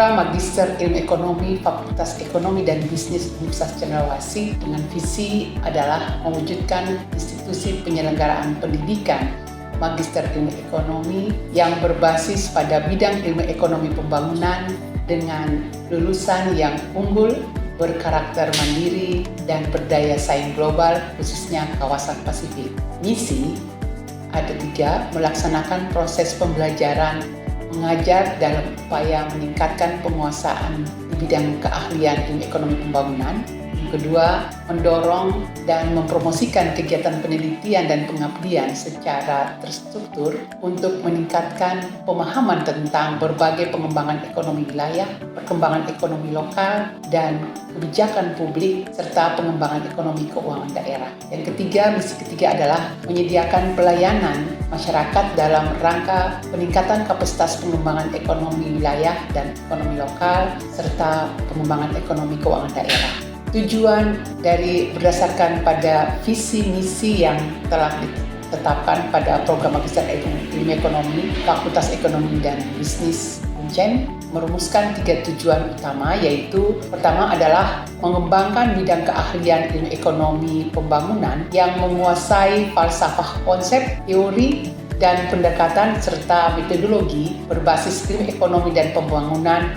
program Magister Ilmu Ekonomi Fakultas Ekonomi dan Bisnis Universitas Cendrawasih dengan visi adalah mewujudkan institusi penyelenggaraan pendidikan Magister Ilmu Ekonomi yang berbasis pada bidang ilmu ekonomi pembangunan dengan lulusan yang unggul, berkarakter mandiri, dan berdaya saing global, khususnya kawasan Pasifik. Misi ada 3, melaksanakan proses pembelajaran mengajar dalam upaya meningkatkan penguasaan di bidang keahlian ilmu ekonomi pembangunan. Yang kedua, mendorong dan mempromosikan kegiatan penelitian dan pengabdian secara terstruktur untuk meningkatkan pemahaman tentang berbagai pengembangan ekonomi wilayah, perkembangan ekonomi lokal, dan kebijakan publik, serta pengembangan ekonomi keuangan daerah. Yang ketiga, misi ketiga adalah menyediakan pelayanan masyarakat dalam rangka peningkatan kapasitas pengembangan ekonomi wilayah dan ekonomi lokal, serta pengembangan ekonomi keuangan daerah. Tujuan dari berdasarkan pada visi misi yang telah ditetapkan pada program Magister Ilmu Ekonomi Fakultas Ekonomi dan Bisnis UNCEN merumuskan 3 tujuan utama, yaitu pertama adalah mengembangkan bidang keahlian ilmu ekonomi pembangunan yang menguasai falsafah konsep, teori, dan pendekatan serta metodologi berbasis ilmu ekonomi dan pembangunan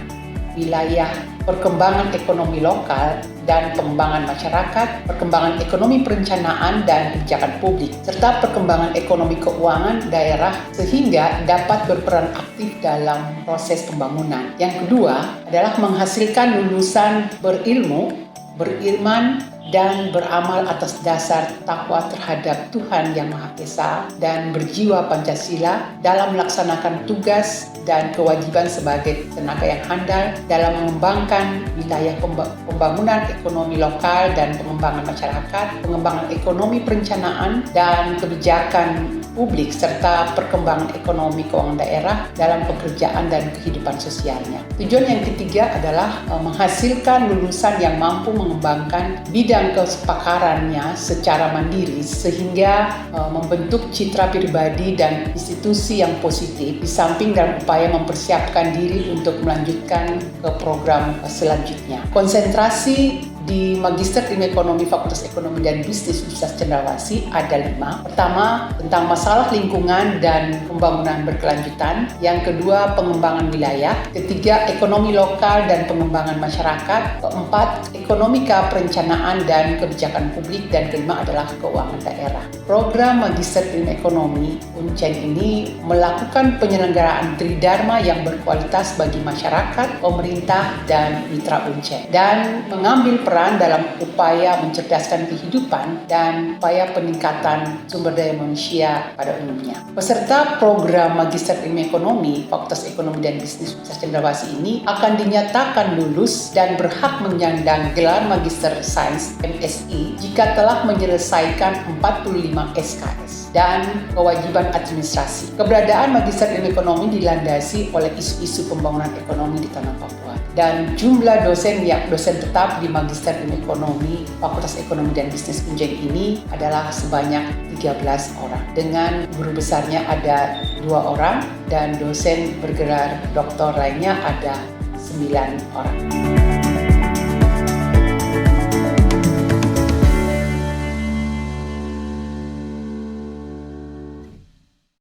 wilayah, perkembangan ekonomi lokal dan pengembangan masyarakat, perkembangan ekonomi perencanaan dan kebijakan publik, serta perkembangan ekonomi keuangan daerah sehingga dapat berperan aktif dalam proses pembangunan. Yang kedua adalah menghasilkan lulusan berilmu, beriman, dan beramal atas dasar takwa terhadap Tuhan Yang Maha Esa dan berjiwa Pancasila dalam melaksanakan tugas dan kewajiban sebagai tenaga yang handal dalam mengembangkan wilayah pembangunan ekonomi lokal dan pengembangan masyarakat, pengembangan ekonomi perencanaan dan kebijakan publik, serta perkembangan ekonomi keuangan daerah dalam pekerjaan dan kehidupan sosialnya. Tujuan yang ketiga adalah menghasilkan lulusan yang mampu mengembangkan bidang kesepakarannya secara mandiri sehingga membentuk citra pribadi dan institusi yang positif di samping dalam upaya mempersiapkan diri untuk melanjutkan ke program selanjutnya. Konsentrasi di Magister Ilmu Ekonomi Fakultas Ekonomi dan Bisnis Universitas Cendrawasih ada 5. Pertama, tentang masalah lingkungan dan pembangunan berkelanjutan. Yang kedua, pengembangan wilayah. Ketiga, ekonomi lokal dan pengembangan masyarakat. Keempat, ekonomika perencanaan dan kebijakan publik. Dan kelima adalah keuangan daerah. Program Magister Ilmu Ekonomi UNCEN ini melakukan penyelenggaraan tridharma yang berkualitas bagi masyarakat, pemerintah, dan mitra UNCEN, dan mengambil peran dalam upaya mencerdaskan kehidupan dan upaya peningkatan sumber daya manusia pada umumnya. Peserta program Magister Ilmu Ekonomi Fakultas Ekonomi dan Bisnis Universitas Cendrawasih ini akan dinyatakan lulus dan berhak menyandang gelar Magister Sains MSI jika telah menyelesaikan 45 SKS dan kewajiban administrasi. Keberadaan Magister Ilmu Ekonomi dilandasi oleh isu-isu pembangunan ekonomi di tanah Papua, dan jumlah dosen tetap di Magister Ilmu Ekonomi Fakultas Ekonomi dan Bisnis UNCEN ini adalah sebanyak 13 orang. Dengan guru besarnya ada 2 orang dan dosen bergelar doktor lainnya ada 9 orang.